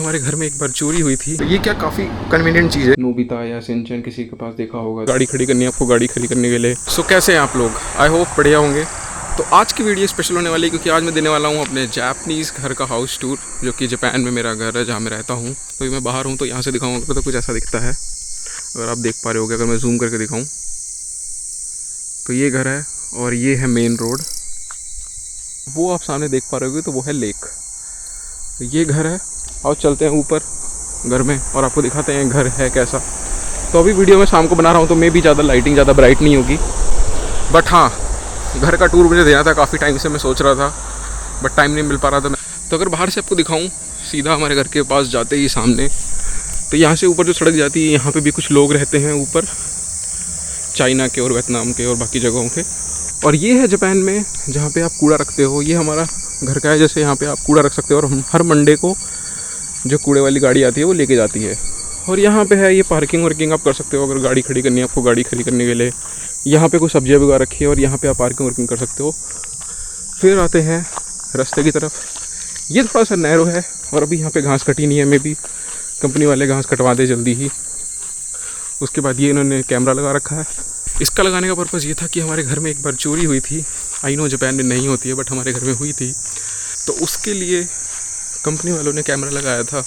हमारे घर में एक बार चोरी हुई थी। ये क्या काफ़ी कन्वीनियंट चीज़ है। नोबिता या सिंचन किसी के पास देखा होगा, गाड़ी खड़ी करनी है आपको, गाड़ी खड़ी करने के लिए। सो कैसे हैं आप लोग? आई होप बढ़िया होंगे। तो आज की वीडियो स्पेशल होने वाली है क्योंकि आज मैं देने वाला हूँ अपने जापानीज़ घर का हाउस टूर, जो कि जापान में मेरा घर है जहाँ मैं रहता हूँ। तो मैं बाहर हूँ तो यहाँ से दिखाऊँगा तो कुछ ऐसा दिखता है। अगर आप देख पा रहे होगे, अगर मैं जूम करके दिखाऊँ तो ये घर है और ये है मेन रोड। वो आप सामने देख पा रहे होगे तो वो है लेक। तो ये घर है और चलते हैं ऊपर घर में और आपको दिखाते हैं घर है कैसा। तो अभी वीडियो में शाम को बना रहा हूँ तो मे भी ज़्यादा लाइटिंग ज़्यादा ब्राइट नहीं होगी, बट हाँ घर का टूर मुझे देना था। काफ़ी टाइम से मैं सोच रहा था बट टाइम नहीं मिल पा रहा था। तो अगर बाहर से आपको दिखाऊँ, सीधा हमारे घर के पास जाते ही सामने, तो यहाँ से ऊपर जो सड़क जाती है यहाँ पे भी कुछ लोग रहते हैं ऊपर, चाइना के और वियतनाम के और बाकी जगहों के। और ये है जापान में जहाँ पे आप कूड़ा रखते हो, ये हमारा घर का है। जैसे यहाँ पे आप कूड़ा रख सकते हो और हम हर मंडे को जो कूड़े वाली गाड़ी आती है वो लेके जाती है। और यहाँ पे है ये पार्किंग वार्किंग आप कर सकते हो, अगर गाड़ी खड़ी करनी है आपको, गाड़ी खड़ी करने के लिए। यहाँ पे कुछ सब्जियाँ भी उगा रखी है और यहाँ पे आप पार्किंग वार्किंग कर सकते हो। फिर आते हैं रास्ते की तरफ। ये थोड़ा सा नैरो है और अभी यहाँ पे घास कटी नहीं है, मे बी कंपनी वाले घास कटवा दे जल्दी ही। उसके बाद ये इन्होंने कैमरा लगा रखा है। इसका लगाने का पर्पज़ ये था कि हमारे घर में एक बार चोरी हुई थी। आई नो जापान में नहीं होती है बट हमारे घर में हुई थी, तो उसके लिए कंपनी वालों ने कैमरा लगाया था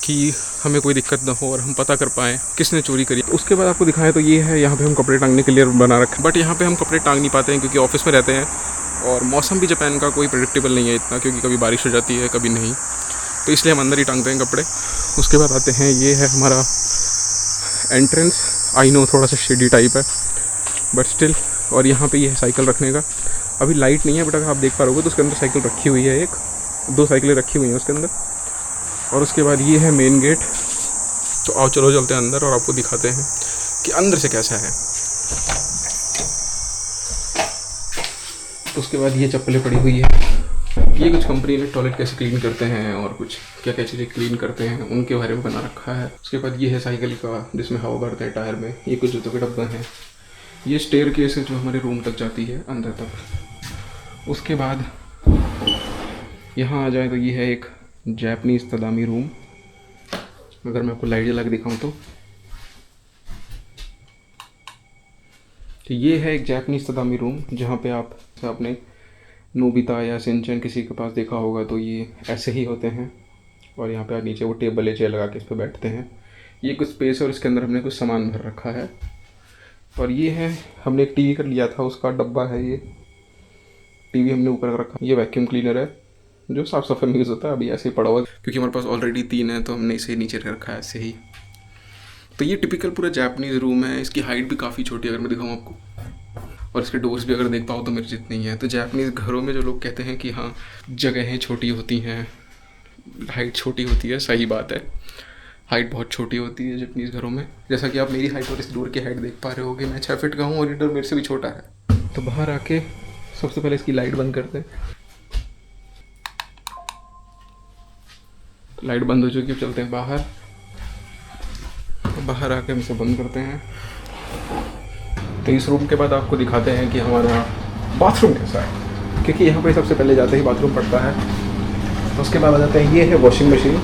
कि हमें कोई दिक्कत ना हो और हम पता कर पाएँ किसने चोरी करी। उसके बाद आपको दिखाएं तो ये है, यहाँ पे हम कपड़े टांगने के लिए बना रखा है, बट यहाँ पे हम कपड़े टांग नहीं पाते हैं क्योंकि ऑफिस में रहते हैं और मौसम भी जापान का कोई प्रेडिक्टेबल नहीं है इतना, क्योंकि कभी बारिश हो जाती है कभी नहीं, तो इसलिए हम अंदर ही टांगते हैं कपड़े। उसके बाद आते हैं, ये है हमारा एंट्रेंस। आई नो थोड़ा सा शेडी टाइप है बट स्टिल। और यहाँ पे ये है साइकिल रखने का। अभी लाइट नहीं है बट अगर आप देख पा रहे हो तो उसके अंदर साइकिल रखी हुई है, दो साइकिलें रखी हुई हैं उसके अंदर। और उसके बाद ये है मेन गेट। तो आओ चलो चलते हैं अंदर और आपको दिखाते हैं कि अंदर से कैसा है। उसके बाद ये चप्पलें पड़ी हुई है। ये कुछ कंपनी ने टॉयलेट कैसे क्लीन करते हैं और कुछ क्या क्या चीज़ें क्लीन करते हैं उनके बारे में बना रखा है। उसके बाद ये है साइकिल का जिसमें हवा भरते हैं टायर में। ये कुछ जूतों के डब्बे हैं। ये स्टेयर केस है जो हमारे रूम तक जाती है अंदर तक। उसके बाद यहाँ आ जाए तो ये है एक जापानीज़ तदामी रूम। अगर मैं आपको लाइट जला के दिखाऊँ तो ये है एक जापानीज़ तदामी रूम जहाँ पे आप अपने नोबिता या सिंचन किसी के पास देखा होगा तो ये ऐसे ही होते हैं। और यहाँ पे आप नीचे वो टेबल है, चेयर लगा के इस पर बैठते हैं। ये कुछ स्पेस है और इसके अंदर हमने कुछ सामान भर रखा है। और ये है, हमने एक टीवी कर लिया था उसका डब्बा है। ये टीवी हमने ऊपर रख रखा। ये वैक्यूम क्लीनर है जो साफ़ सफाई में यूज़ होता है। अभी ऐसे ही पड़ा हुआ क्योंकि हमारे पास ऑलरेडी 3 है तो हमने इसे नीचे रखा है ऐसे ही। तो ये टिपिकल पूरा जापानीज़ रूम है। इसकी हाइट भी काफ़ी छोटी है अगर मैं दिखाऊँ आपको, और इसके डोर्स भी अगर देख पाओ तो मेरे जितने ही हैं। तो जापानीज़ घरों में जो लोग कहते हैं कि हाँ जगहें छोटी होती हैं, हाइट छोटी होती है, सही बात है। हाइट बहुत छोटी होती है जापानीज़ घरों में। जैसा कि आप मेरी हाइट और इस डोर की हाइट देख पा रहे होगे, मैं 6 फीट का हूँ और ये डोर मेरे से भी छोटा है। तो बाहर आके सबसे पहले इसकी लाइट बंद करते हैं। लाइट बंद हो चुकी है, चलते हैं बाहर। तो बाहर आके हम इसे बंद करते हैं। तो इस रूम के बाद आपको दिखाते हैं कि हमारा बाथरूम कैसा है, क्योंकि यहाँ पे सबसे पहले जाते ही बाथरूम पड़ता है। तो उसके बाद आ जाते हैं, ये है वॉशिंग मशीन।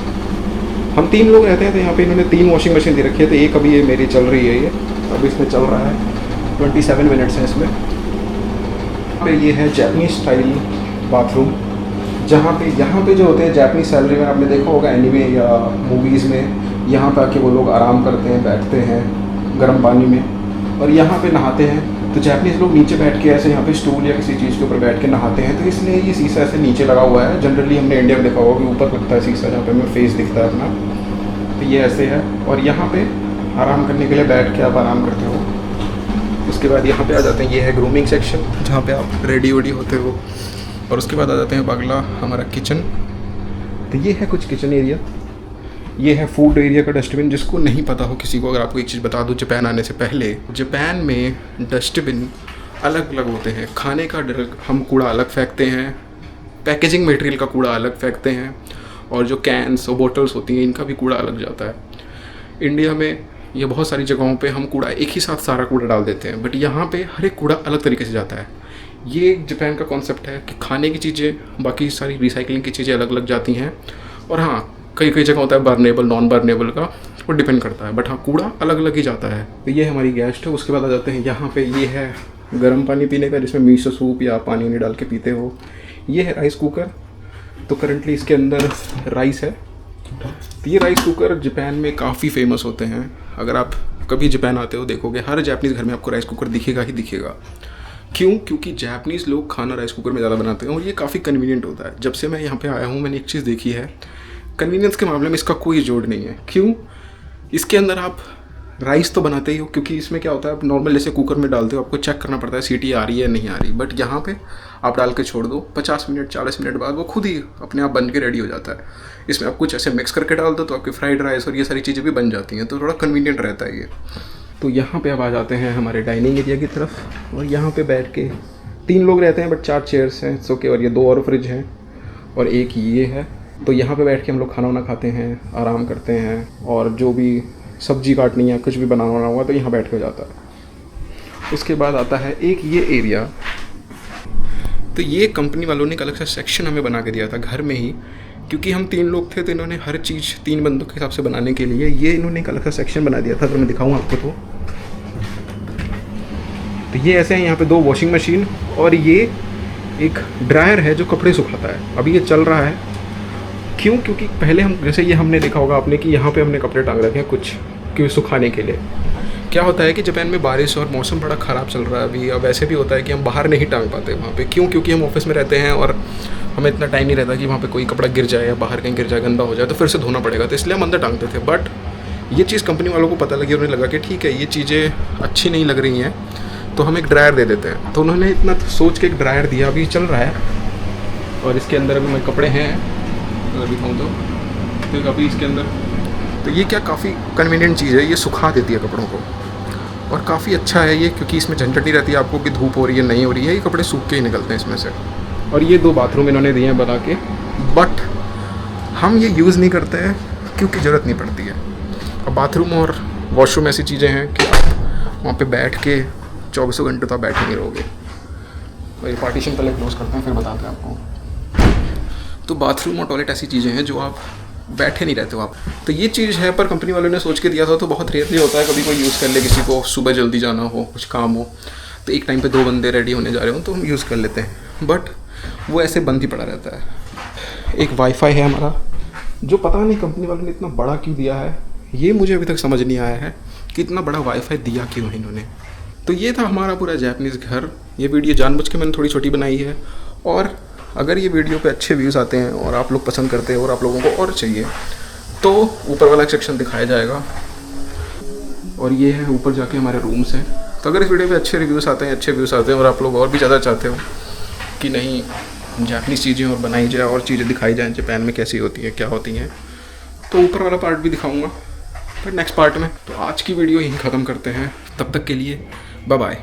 हम 3 लोग रहते हैं तो यहाँ पे इन्होंने 3 वॉशिंग मशीन दे रखी है। तो एक अभी ये मेरी चल रही है, ये अभी इसमें चल रहा है, 27 मिनट्स है इसमें। फिर ये है जापानीज स्टाइल बाथरूम, जहाँ पे जो होते हैं जापानीज सैलरी में आपने देखा होगा एनीमे या मूवीज़ में, यहाँ पे आके वो लोग आराम करते हैं, बैठते हैं गर्म पानी में और यहाँ पे नहाते हैं। तो जापानीज़ लोग नीचे बैठ के ऐसे यहाँ पे स्टूल या किसी चीज़ के ऊपर बैठ के नहाते हैं। तो इसलिए ये शीशा ऐसे नीचे लगा हुआ है। जनरली हमने इंडिया में देखा होगा कि ऊपर लगता है शीशा जहाँ पे हमें फेस दिखता है अपना। तो ये ऐसे है और यहाँ पे आराम करने के लिए बैठ के आप आराम करते हो। उसके बाद यहाँ पे आ जाते हैं, ये है ग्रूमिंग सेक्शन जहाँ पे आप रेडी वेडी होते हो। और उसके बाद आ जाते हैं अगला हमारा किचन। तो ये है कुछ किचन एरिया। ये है फूड एरिया का डस्टबिन। जिसको नहीं पता हो किसी को, अगर आपको एक चीज़ बता दूँ, जापान आने से पहले जापान में डस्टबिन अलग अलग होते हैं। खाने का हम कूड़ा अलग फेंकते हैं, पैकेजिंग मटेरियल का कूड़ा अलग फेंकते हैं, और जो कैंस और बोटल्स होती हैं इनका भी कूड़ा अलग जाता है। इंडिया में ये बहुत सारी जगहों पे हम कूड़ा एक ही साथ सारा कूड़ा डाल देते हैं, बट यहाँ पे हर एक कूड़ा अलग तरीके से जाता है। ये जापान का कॉन्सेप्ट है कि खाने की चीज़ें, बाकी सारी रिसाइकलिंग की चीज़ें अलग अलग जाती हैं। और हाँ, कई कई जगह होता है बर्नेबल नॉन बर्नेबल का, वो डिपेंड करता है, बट हाँ कूड़ा अलग अलग ही जाता है। तो ये हमारी गैस है। उसके बाद आ जाते हैं यहाँ पे, ये है गर्म पानी पीने का जिसमें मिसो सूप या पानी नहीं डाल के पीते हो। ये है राइस कुकर, तो करंटली इसके अंदर राइस है। तो ये राइस कुकर जापान में काफ़ी फेमस होते हैं। अगर आप कभी जापान आते हो देखोगे हर जापानीज़ घर में आपको राइस कुकर दिखेगा ही दिखेगा। क्यों? क्योंकि जापानीज़ लोग खाना राइस कुकर में ज़्यादा बनाते हैं और ये काफ़ी कन्वीनियंट होता है। जब से मैं यहाँ पे आया हूँ मैंने एक चीज़ देखी है, कन्वीनियंस के मामले में इसका कोई जोड़ नहीं है। क्यों? इसके अंदर आप राइस तो बनाते ही हो, क्योंकि इसमें क्या होता है आप नॉर्मल जैसे कुकर में डालते हो आपको चेक करना पड़ता है सीटी आ रही है नहीं आ रही, बट यहाँ पे आप डाल के छोड़ दो 50 मिनट 40 मिनट बाद वो खुद ही अपने आप बन के रेडी हो जाता है। इसमें आप कुछ ऐसे मिक्स करके डाल दो तो आपकी फ्राइड राइस और ये सारी चीज़ें भी बन जाती हैं, तो थोड़ा कन्वीनियंट रहता है ये। तो यहाँ पे अब आ जाते हैं हमारे डाइनिंग एरिया की तरफ, और यहाँ पे बैठ के 3 लोग रहते हैं बट 4 चेयर्स हैं, सो के, और ये 2 और फ्रिज हैं और एक ये है। तो यहाँ पे बैठ के हम लोग खाना वाना खाते हैं, आराम करते हैं, और जो भी सब्जी काटनी है कुछ भी बनाना हुआ तो यहाँ बैठ के हो जाता है। उसके बाद आता है एक ये एरिया, तो ये कंपनी वालों ने एक अलग सा सेक्शन हमें बना के दिया था घर में ही, क्योंकि हम 3 लोग थे तो इन्होंने हर चीज़ 3 बंदों के हिसाब से बनाने के लिए ये इन्होंने एक अलग सा सेक्शन बना दिया था। तो मैं दिखाऊँ आपको, तो ये ऐसे हैं, यहाँ पे 2 वॉशिंग मशीन और ये एक ड्रायर है जो कपड़े सुखाता है। अभी ये चल रहा है। क्यों? क्योंकि पहले हम जैसे ये हमने देखा होगा आपने कि यहाँ पे हमने कपड़े टांग रखे हैं कुछ क्यों सुखाने के लिए। क्या होता है कि जापान में बारिश और मौसम बड़ा ख़राब चल रहा है अभी, अब ऐसे भी होता है कि हम बाहर नहीं टांग पाते वहाँ पे। क्यों? क्योंकि हम ऑफिस में रहते हैं और हमें इतना टाइम नहीं रहता कि वहाँ पे कोई कपड़ा गिर जाए या बाहर कहीं गिर जाए गंदा हो जाए तो फिर से धोना पड़ेगा, तो इसलिए हम अंदर टांगते थे। बट ये चीज़ कंपनी वालों को पता लगी, उन्हें लगा कि ठीक है ये चीज़ें अच्छी नहीं लग रही हैं तो हम एक ड्रायर दे देते हैं। तो उन्होंने इतना सोच के एक ड्रायर दिया, अभी चल रहा है और इसके अंदर अभी मेरे कपड़े हैं, अगर दिखाऊँ तो अभी इसके अंदर, तो ये क्या काफ़ी कन्वीनियंट चीज़ है, ये सुखा देती है कपड़ों को और काफ़ी अच्छा है ये, क्योंकि इसमें झंझट नहीं रहती है आपको कि धूप हो रही है नहीं हो रही है, ये कपड़े सूख के ही निकलते हैं इसमें से। और ये 2 बाथरूम इन्होंने दिए हैं बना के, बट हम ये यूज़ नहीं करते हैं क्योंकि ज़रूरत नहीं पड़ती है। अब बाथरूम और वॉशरूम ऐसी चीज़ें हैं कि आप वहाँ पे बैठ के 24 घंटे तो आप बैठे नहीं रहोगे। और ये पार्टीशन पहले क्लोज करते हैं फिर बताते हैं आपको। तो बाथरूम और टॉयलेट ऐसी चीज़ें हैं जो आप बैठे नहीं रहते हो आप, तो ये चीज़ है, पर कंपनी वालों ने सोच के दिया था। तो बहुत रेयरली होता है कभी कोई यूज़ कर ले, किसी को सुबह जल्दी जाना हो कुछ काम हो तो एक टाइम पे 2 बंदे रेडी होने जा रहे हो तो हम यूज़ कर लेते हैं, बट वो ऐसे बंद ही पड़ा रहता है। एक वाईफाई है हमारा, जो पता नहीं कंपनी वालों ने इतना बड़ा क्यों दिया है, ये मुझे अभी तक समझ नहीं आया है कि इतना बड़ा वाईफाई दिया क्यों है इन्होंने। तो ये था हमारा पूरा जापानीज़ घर। ये वीडियो जानबूझ के मैंने थोड़ी छोटी बनाई है, और अगर ये वीडियो पे अच्छे व्यूज़ आते हैं और आप लोग पसंद करते हैं और आप लोगों को और चाहिए तो ऊपर वाला सेक्शन दिखाया जाएगा, और ये है ऊपर जाके हमारे रूम्स हैं। तो अगर इस वीडियो पे अच्छे रिव्यूज़ आते हैं, अच्छे व्यूज़ आते हैं और आप लोग और भी ज़्यादा चाहते हो कि नहीं जापानीज़ चीज़ें और बनाई जाए और चीज़ें दिखाई जाएँ जापान में कैसी होती हैं क्या होती हैं, तो ऊपर वाला पार्ट भी दिखाऊँगा फिर नेक्स्ट पार्ट में। तो आज की वीडियो यहीं ख़त्म करते हैं, तब तक के लिए बाय बाय।